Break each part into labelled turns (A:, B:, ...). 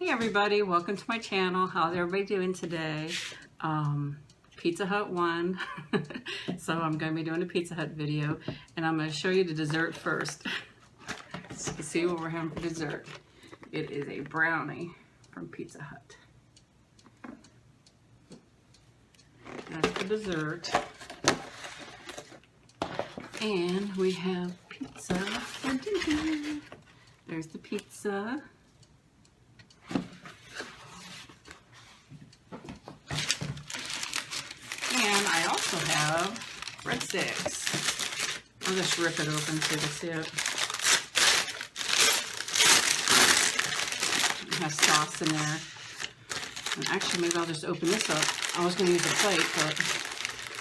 A: Hey everybody, welcome to my channel. How's everybody doing today? Pizza Hut won. So I'm going to be doing a Pizza Hut video and I'm going to show you the dessert first. So you can see what we're having for dessert. It is a brownie from Pizza Hut. That's the dessert. And we have pizza for dinner. There's the pizza. And I also have breadsticks. I'll just rip it open so you can see it. It has sauce in there. And actually, maybe I'll just open this up. I was going to use a plate, but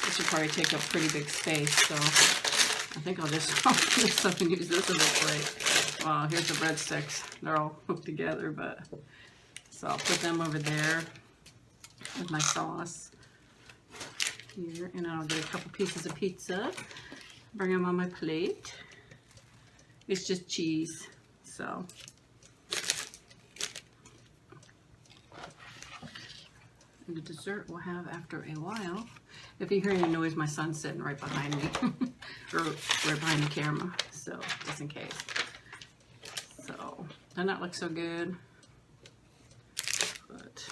A: this would probably take up pretty big space. So I think I'll just open this up and use this as a plate. Well, here's the breadsticks. They're all hooked together, but so I'll put them over there with my sauce. Here, and I'll get a couple pieces of pizza, bring them on my plate. It's just cheese, so and the dessert we'll have after a while. If you hear any noise, my son's sitting right behind me or right behind the camera, so just in case. So doesn't that look so good? But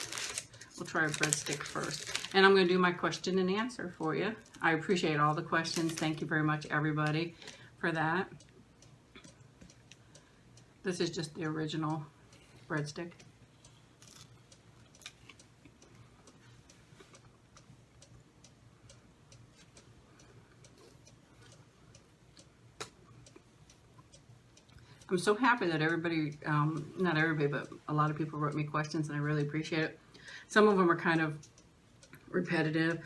A: we'll try a breadstick first. And I'm going to do my question and answer for you. I appreciate all the questions. Thank you very much, everybody, for that. This is just the original breadstick. I'm so happy that everybody, not everybody, but a lot of people wrote me questions, and I really appreciate it. Some of them are kind of repetitive,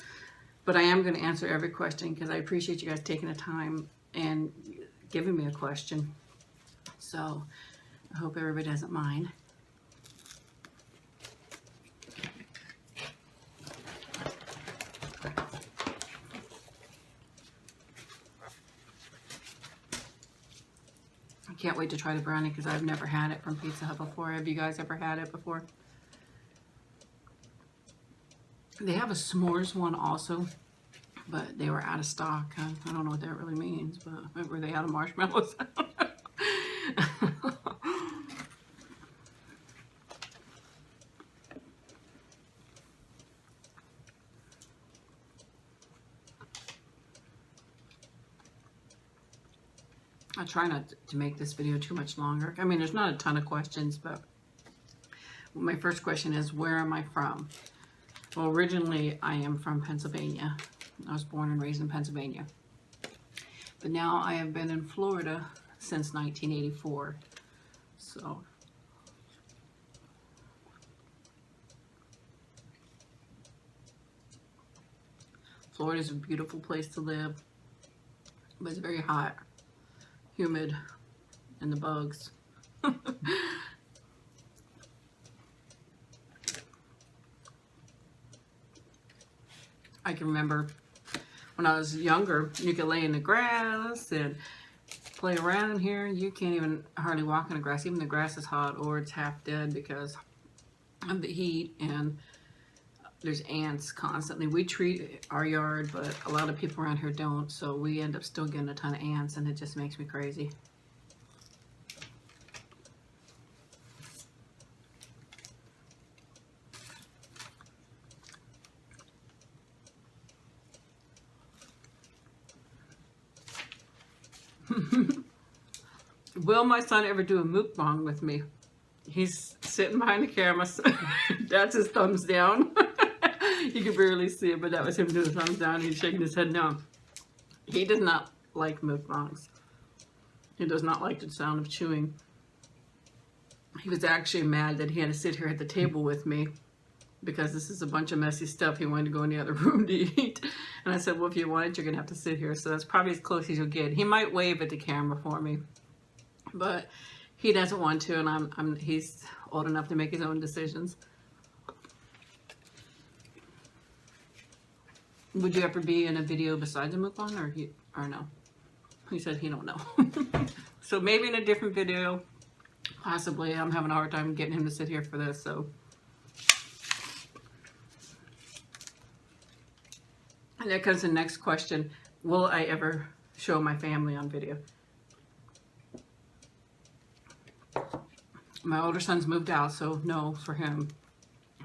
A: but I am going to answer every question because I appreciate you guys taking the time and giving me a question. So I hope everybody doesn't mind. I can't wait to try the brownie because I've never had it from Pizza Hut before. Have you guys ever had it before? They have a s'mores one also, but they were out of stock. I don't know what that really means, but were they out of marshmallows? I try not to make this video too much longer. I mean, there's not a ton of questions, but my first question is, where am I from? Well, originally, I am from Pennsylvania. I was born and raised in Pennsylvania. But now I have been in Florida since 1984. So, Florida is a beautiful place to live, but it's very hot, humid, and the bugs. I can remember when I was younger, you could lay in the grass and play around here. You can't even hardly walk in the grass. Even the grass is hot or it's half dead because of the heat, and there's ants constantly. We treat our yard, but a lot of people around here don't, so we end up still getting a ton of ants, and it just makes me crazy. Will my son ever do a mukbang with me? He's sitting behind the camera. That's his thumbs down. You can barely see it, but that was him doing the thumbs down. He's shaking his head no. He does not like mukbangs. He does not like the sound of chewing. He was actually mad that he had to sit here at the table with me because this is a bunch of messy stuff. He wanted to go in the other room to eat. And I said, well, if you want it, you're going to have to sit here. So that's probably as close as you'll get. He might wave at the camera for me, but he doesn't want to, and he's old enough to make his own decisions. Would you ever be in a video besides a mukbang, or no? He said he don't know. So maybe in a different video, possibly. I'm having a hard time getting him to sit here for this, so. And that comes the next question. Will I ever show my family on video? My older son's moved out, so no for him.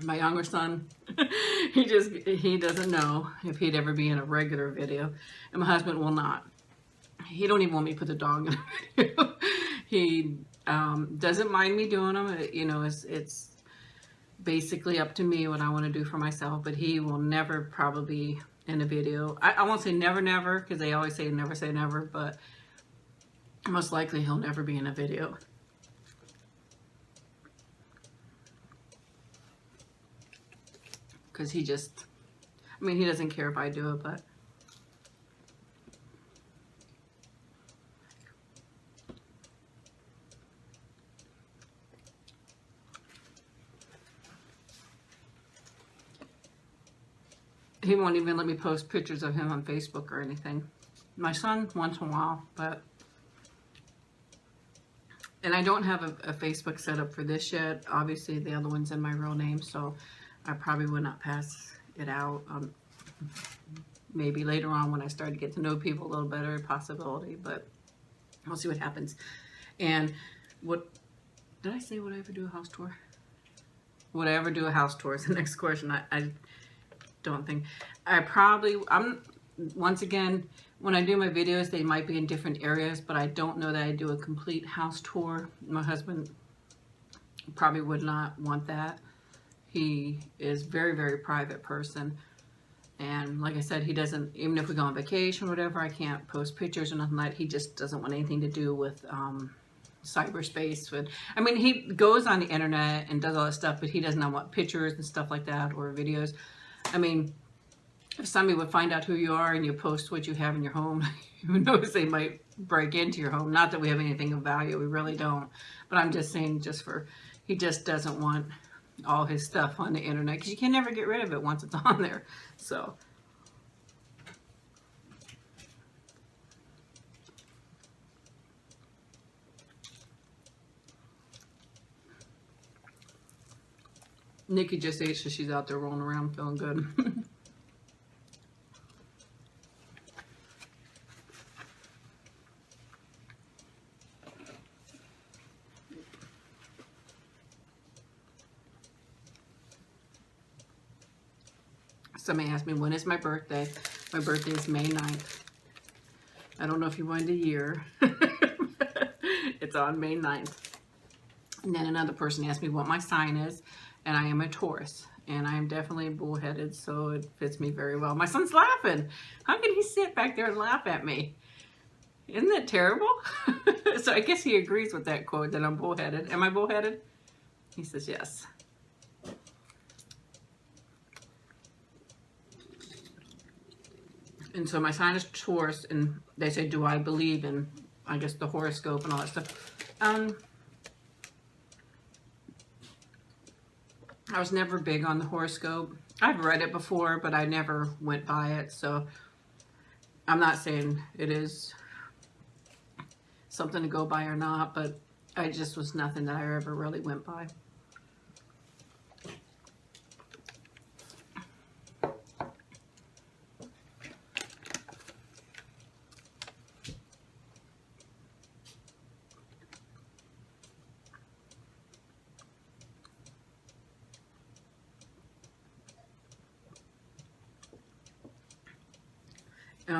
A: My younger son, he doesn't know if he'd ever be in a regular video. And my husband will not. He don't even want me to put the dog in a video. He doesn't mind me doing them. You know, it's basically up to me what I want to do for myself, but he will never probably be in a video. I won't say never, never, because they always say never, but most likely he'll never be in a video. Because he just, I mean, he doesn't care if I do it, but he won't even let me post pictures of him on Facebook or anything. My son, once in a while, but, and I don't have a Facebook set up for this yet. Obviously, the other one's in my real name, so I probably would not pass it out. Maybe later on when I start to get to know people a little better, possibility, but we'll see what happens. And what, did I say would I ever do a house tour? Would I ever do a house tour is the next question. I don't think. Once again, when I do my videos, they might be in different areas, but I don't know that I do a complete house tour. My husband probably would not want that. He is very, very private person. And like I said, he doesn't, even if we go on vacation or whatever, I can't post pictures or nothing like that. He just doesn't want anything to do with cyberspace. I mean, he goes on the internet and does all that stuff, but he does not want pictures and stuff like that or videos. I mean, if somebody would find out who you are and you post what you have in your home, who knows, they might break into your home. Not that we have anything of value, we really don't. But I'm just saying, he just doesn't want all his stuff on the internet, because you can never get rid of it once it's on there. So Nikki just ate, so she's out there rolling around feeling good. Somebody asked me, when is my birthday? My birthday is May 9th. I don't know if you wanted a year. It's on May 9th. And then another person asked me what my sign is, and I am a Taurus. And I am definitely bullheaded, so it fits me very well. My son's laughing. How can he sit back there and laugh at me? Isn't that terrible? So I guess he agrees with that quote, that I'm bullheaded. Am I bullheaded? He says yes. And so my sign is Taurus, and they say, do I believe in, I guess, the horoscope and all that stuff? I was never big on the horoscope. I've read it before, but I never went by it, so I'm not saying it is something to go by or not, but I just was nothing that I ever really went by.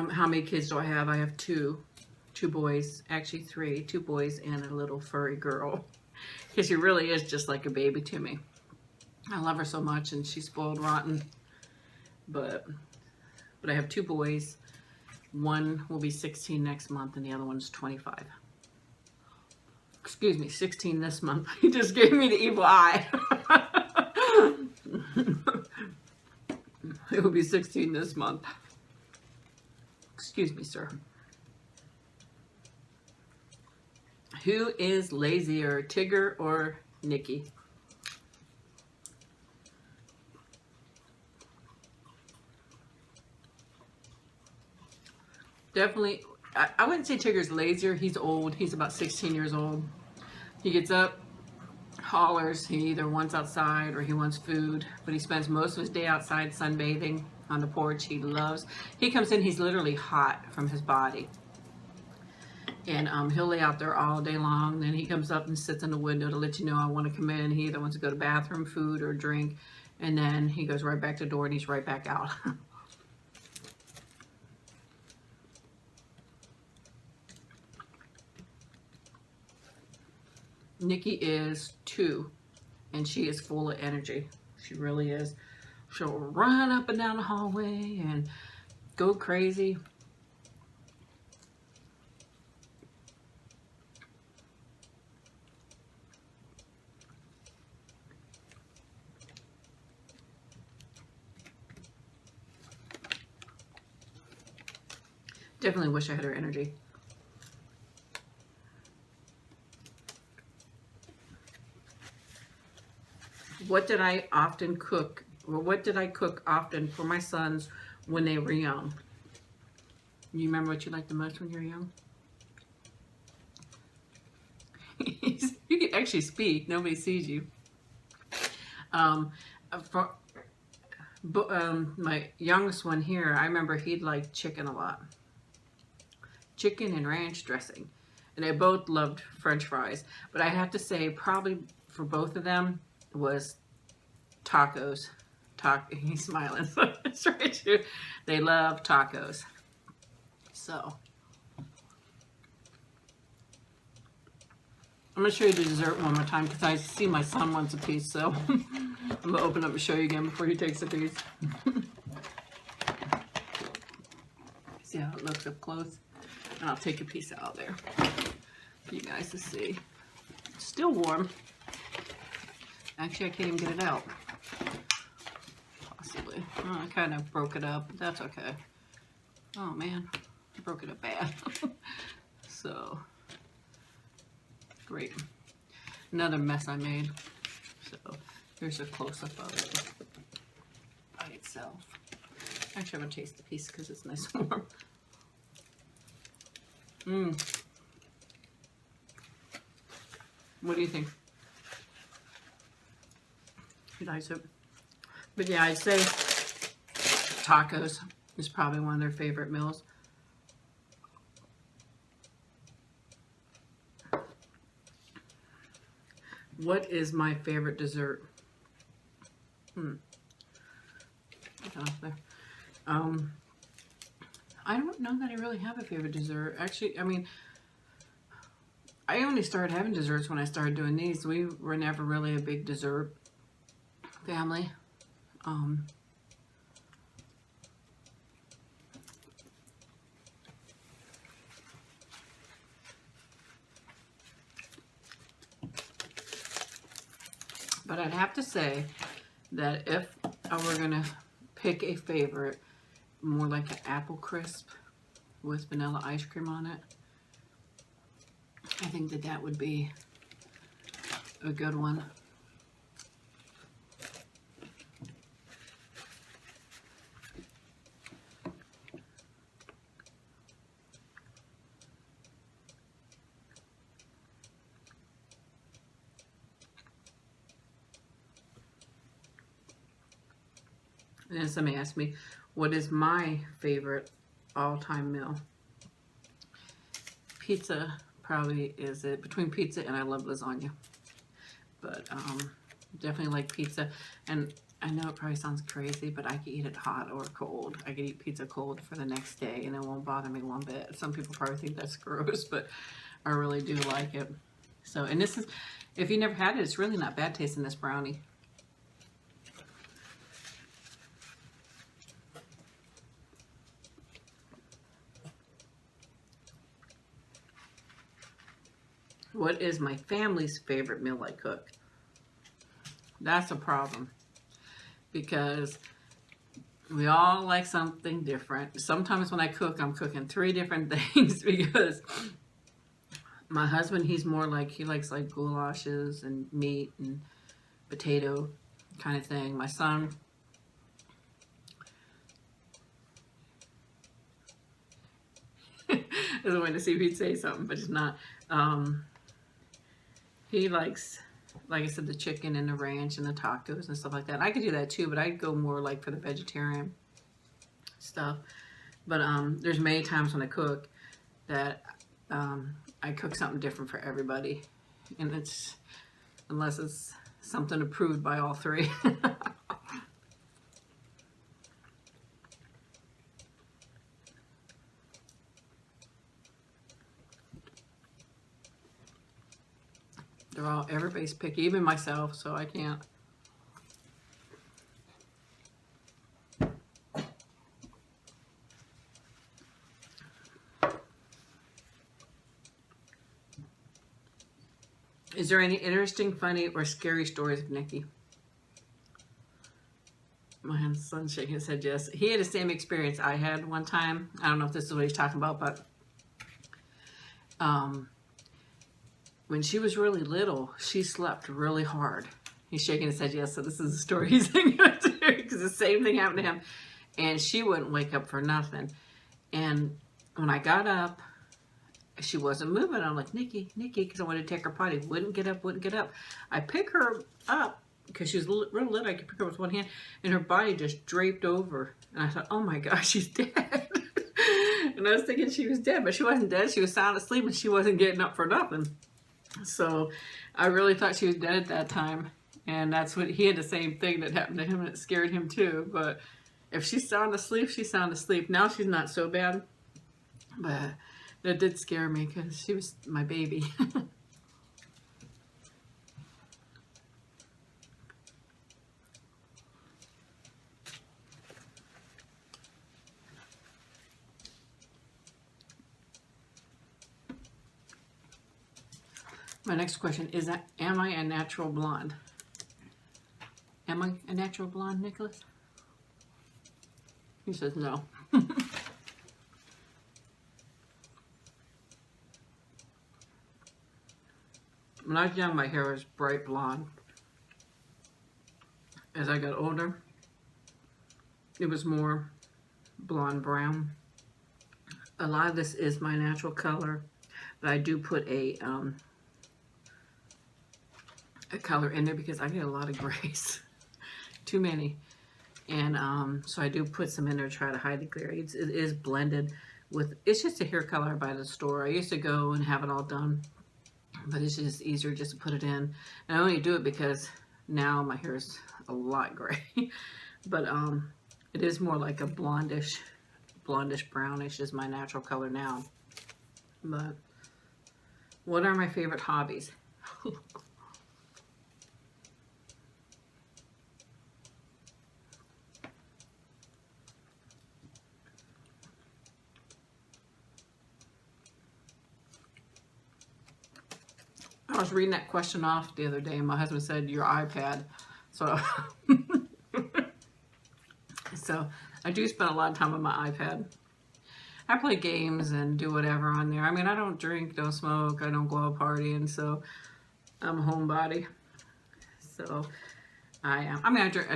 A: How many kids do I have? I have two boys, actually three, 2 boys and a little furry girl. Because she really is just like a baby to me. I love her so much, and she's spoiled rotten. But I have 2 boys. One will be 16 next month, and the other one's 25. Excuse me, 16 this month. He just gave me the evil eye. It will be 16 this month. Excuse me, sir. Who is lazier, Tigger or Nikki? Definitely, I wouldn't say Tigger's lazier. He's old. He's about 16 years old. He gets up hollers. He either wants outside or he wants food, but he spends most of his day outside sunbathing on the porch. He comes in, he's literally hot from his body. And he'll lay out there all day long. Then he comes up and sits in the window to let you know I want to come in. He either wants to go to the bathroom, food, or drink. And then he goes right back to the door and he's right back out. Nikki is 2, and she is full of energy. She really is. She'll run up and down the hallway and go crazy. Definitely wish I had her energy. What did I often cook, or what did I cook often for my sons when they were young? You remember what you liked the most when you were young? You can actually speak. Nobody sees you. My youngest one here, I remember he'd like chicken a lot. Chicken and ranch dressing. And they both loved French fries. But I have to say, probably for both of them, was tacos. He's smiling. That's right, too. They love tacos. So, I'm going to show you the dessert one more time because I see my son wants a piece. So, I'm going to open up and show you again before he takes a piece. See how it looks up close? And I'll take a piece out there for you guys to see. It's still warm. Actually, I can't even get it out. Possibly. Oh, I kind of broke it up. That's okay. Oh, man. I broke it up bad. So, great. Another mess I made. So, here's a close-up of it by itself. Actually, I'm going to taste the piece because it's nice and warm. What do you think? You like it? But yeah, I'd say tacos is probably one of their favorite meals. What is my favorite dessert? Get off there. I don't know that I really have a favorite dessert. Actually, I mean, I only started having desserts when I started doing these. We were never really a big dessert family. But I'd have to say that if I were going to pick a favorite, more like an apple crisp with vanilla ice cream on it, I think that that would be a good one. And then somebody asked me, what is my favorite all-time meal? Pizza probably is it. Between pizza and I love lasagna. But definitely like pizza. And I know it probably sounds crazy, but I can eat it hot or cold. I can eat pizza cold for the next day and it won't bother me one bit. Some people probably think that's gross, but I really do like it. So, and this is, if you never had it, it's really not bad tasting this brownie. What is my family's favorite meal I cook? That's a problem because we all like something different. Sometimes when I cook, I'm cooking 3 different things because my husband, he's more like, he likes like goulashes and meat and potato kind of thing. My son, I was waiting to see if he'd say something, but he's not. He likes like I said, the chicken and the ranch and the tacos and stuff like that. And I could do that too, but I'd go more like for the vegetarian stuff. But there's many times when I cook that I cook something different for everybody, and it's unless it's something approved by all three. Everybody's picky, even myself, so I can't. Is there any interesting, funny, or scary stories of Nikki? My son's shaking his head yes. He had the same experience I had one time. I don't know if this is what he's talking about, but when she was really little, she slept really hard. He's shaking his head yes, so this is the story he's thinking because the same thing happened to him. And she wouldn't wake up for nothing. And when I got up, she wasn't moving. I'm like, Nikki, because I wanted to take her potty. Wouldn't get up. I pick her up because she was real little. I could pick her with one hand, and her body just draped over. And I thought, oh my gosh, she's dead. And I was thinking she was dead, but she wasn't dead. She was sound asleep, and she wasn't getting up for nothing. So I really thought she was dead at that time. And that's what he had the same thing that happened to him, and it scared him too. But if she's sound asleep, she's sound asleep. Now she's not so bad, but that did scare me because she was my baby. My next question is that, am I a natural blonde? Am I a natural blonde, Nicholas? He says no. When I was young, my hair was bright blonde. As I got older, it was more blonde brown. A lot of this is my natural color, but I do put a color in there because I get a lot of grays. Too many. And so I do put some in there to try to hide the glare. It is blended with, it's just a hair color I buy at the store. I used to go and have it all done, but it's just easier just to put it in. And I only do it because now my hair is a lot gray. But it is more like a blondish brownish is my natural color now. But what are my favorite hobbies? I was reading that question off the other day, and my husband said, your iPad. So, so I do spend a lot of time on my iPad. I play games and do whatever on there. I mean, I don't drink, don't smoke, I don't go out partying, so I'm a homebody. So I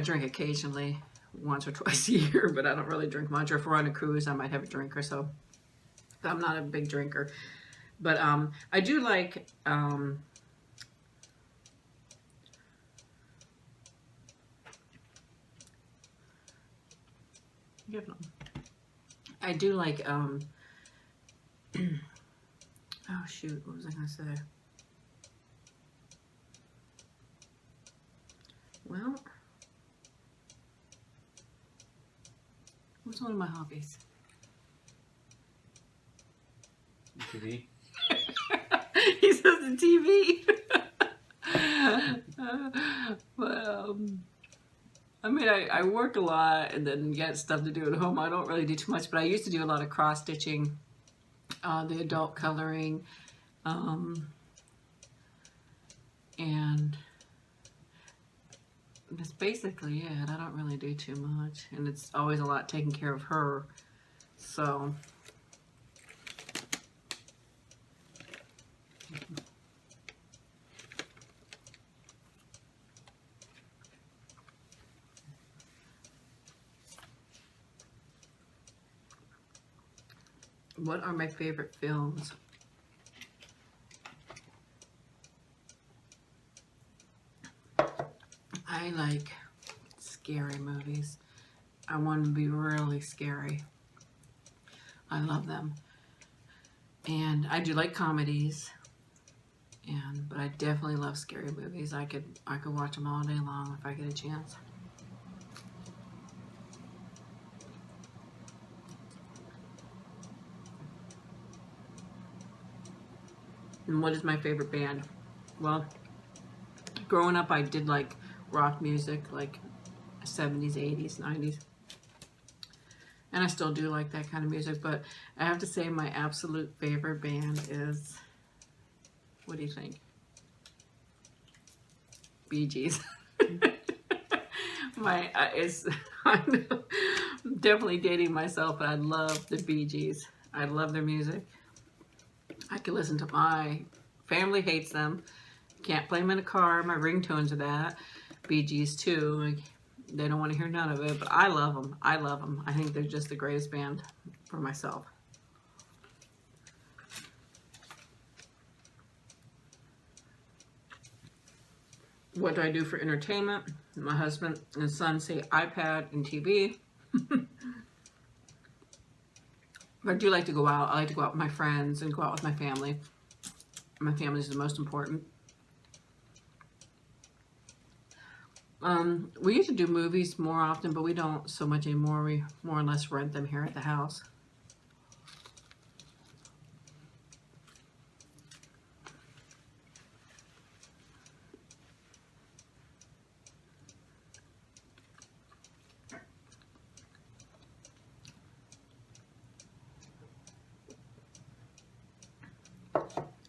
A: drink occasionally, once or twice a year, but I don't really drink much. Or if we're on a cruise, I might have a drink or so. But I'm not a big drinker. But I do like I do like oh shoot, what was I gonna say? Well, what's one of my hobbies?
B: TV.
A: He says the TV. Well, I mean, I work a lot and then get stuff to do at home. I don't really do too much, but I used to do a lot of cross stitching, the adult coloring, and that's basically it. I don't really do too much, and it's always a lot taking care of her, so. What are my favorite films? I like scary movies. I want them to be really scary. I love them. And I do like comedies. But I definitely love scary movies. I could watch them all day long if I get a chance. And what is my favorite band? Well, growing up I did like rock music, like 70s, 80s, 90s. And I still do like that kind of music, but I have to say my absolute favorite band is, what do you think? Bee Gees. I'm definitely dating myself, but I love the Bee Gees. I love their music. I can listen to, my family hates them. Can't play them in a car. My ringtones are that. Bee Gees too. Like, they don't want to hear none of it, but I love them. I love them. I think they're just the greatest band for myself. What do I do for entertainment? My husband and son say iPad and TV. But I do like to go out. I like to go out with my friends and go out with my family. My family is the most important. We used to do movies more often, but we don't so much anymore. We more or less rent them here at the house.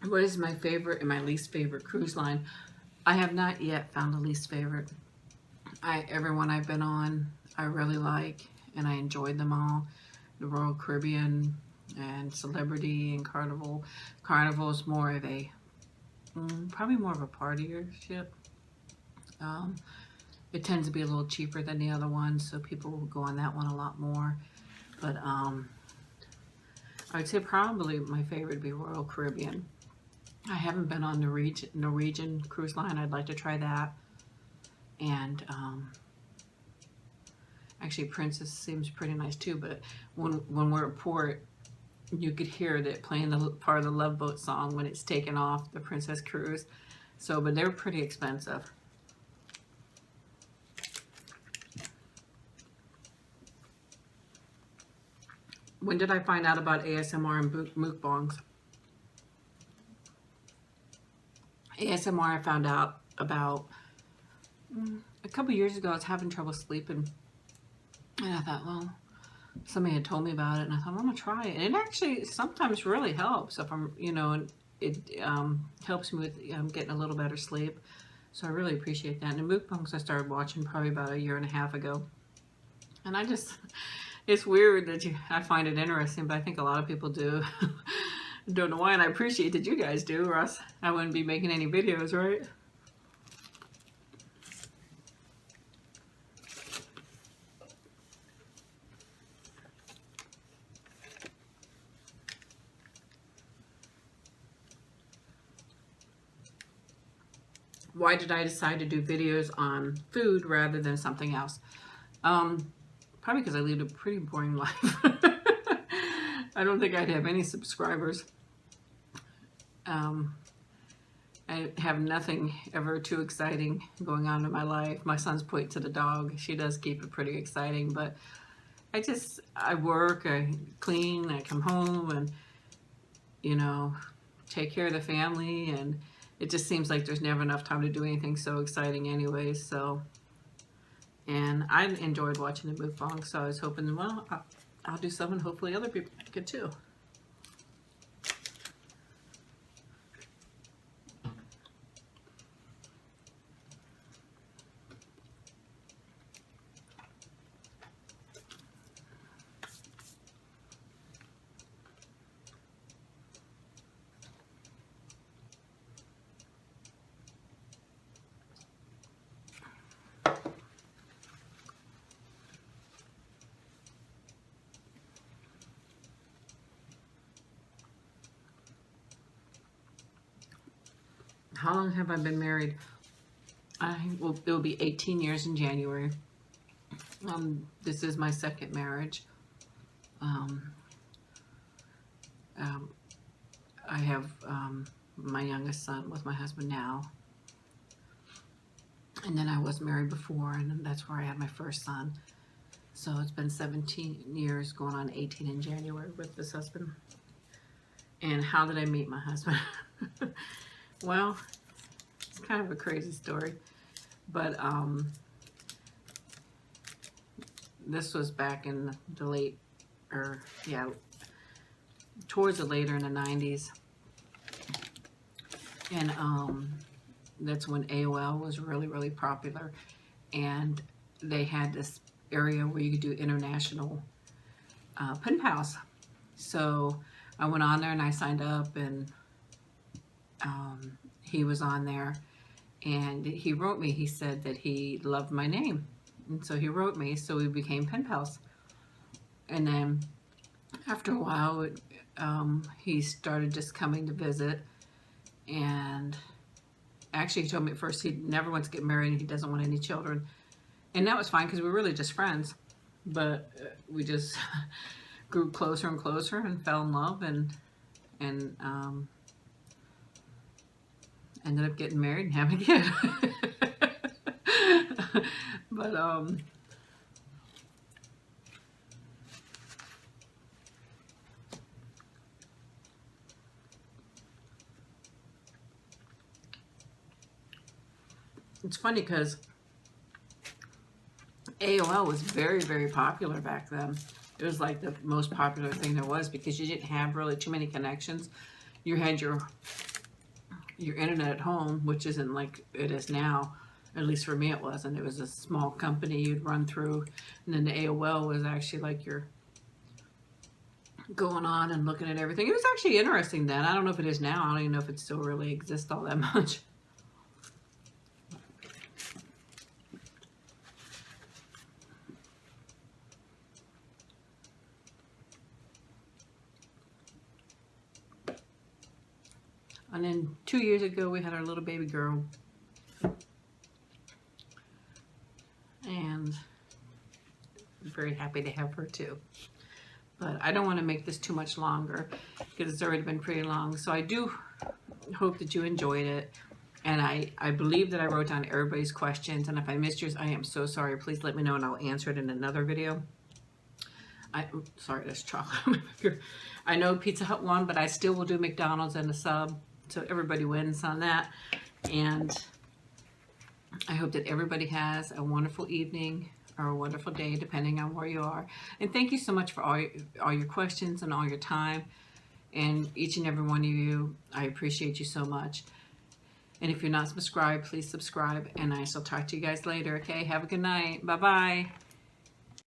A: What is my favorite and my least favorite cruise line? I have not yet found a least favorite. Everyone I've been on, I really like, and I enjoyed them all. The Royal Caribbean and Celebrity and Carnival. Carnival is more of a, probably more of a partier ship. It tends to be a little cheaper than the other ones, so people will go on that one a lot more. But I would say probably my favorite would be Royal Caribbean. I haven't been on Norwegian cruise line. I'd like to try that. And actually Princess seems pretty nice too, but when we're at port, you could hear that playing the part of the Love Boat song when it's taken off the Princess cruise. So, but they're pretty expensive. When did I find out about ASMR and mukbangs? ASMR I found out about a couple years ago. I was having trouble sleeping, and I thought, well, somebody had told me about it, and I thought, well, I'm gonna try it. And it actually sometimes really helps if I'm, it helps me with getting a little better sleep. So I really appreciate that. And the mukbangs I started watching probably about 1.5 years ago, and it's weird that I find it interesting, but I think a lot of people do. Don't know why, and I appreciate that you guys do, or else I wouldn't be making any videos, right? Why did I decide to do videos on food rather than something else? Probably because I lead a pretty boring life. I don't think I'd have any subscribers. I have nothing ever too exciting going on in my life. My son's point to the dog. She does keep it pretty exciting, but I work, I clean, I come home and, take care of the family, and it just seems like there's never enough time to do anything so exciting anyways, so. And I enjoyed watching the mukbang, so I was hoping, well, I'll do something, hopefully other people could too. How long have I been married? It will be 18 years in January. This is my second marriage. I have my youngest son with my husband now. And then I was married before, and that's where I had my first son. So it's been 17 years, going on 18 in January with this husband. And how did I meet my husband? Well, it's kind of a crazy story. But this was back in the late, towards the later in the 90s. And that's when AOL was really, really popular. And they had this area where you could do international pen pals. So I went on there and I signed up, and he was on there, and he wrote me. He said that he loved my name, and so he wrote me, so we became pen pals. And then after a while, he started just coming to visit, and actually he told me at first he never wants to get married and he doesn't want any children. And that was fine because we were really just friends, but we just grew closer and closer and fell in love, and ended up getting married and having a kid. But it's funny because AOL was very, very popular back then. It was like the most popular thing there was because you didn't have really too many connections. You had your internet at home, which isn't like it is now. At least for me it wasn't. It was a small company you'd run through. And then the AOL was actually like you're going on and looking at everything. It was actually interesting then. I don't know if it is now. I don't even know if it still really exists all that much. And then 2 years ago, we had our little baby girl. And I'm very happy to have her too. But I don't want to make this too much longer because it's already been pretty long. So I do hope that you enjoyed it. And I believe that I wrote down everybody's questions. And if I missed yours, I am so sorry. Please let me know and I'll answer it in another video. Sorry, there's chocolate. I know Pizza Hut won, but I still will do McDonald's and a Sub. So everybody wins on that. And I hope that everybody has a wonderful evening or a wonderful day, depending on where you are. And thank you so much for all your questions and all your time. And each and every one of you, I appreciate you so much. And if you're not subscribed, please subscribe. And I shall talk to you guys later, okay? Have a good night. Bye-bye.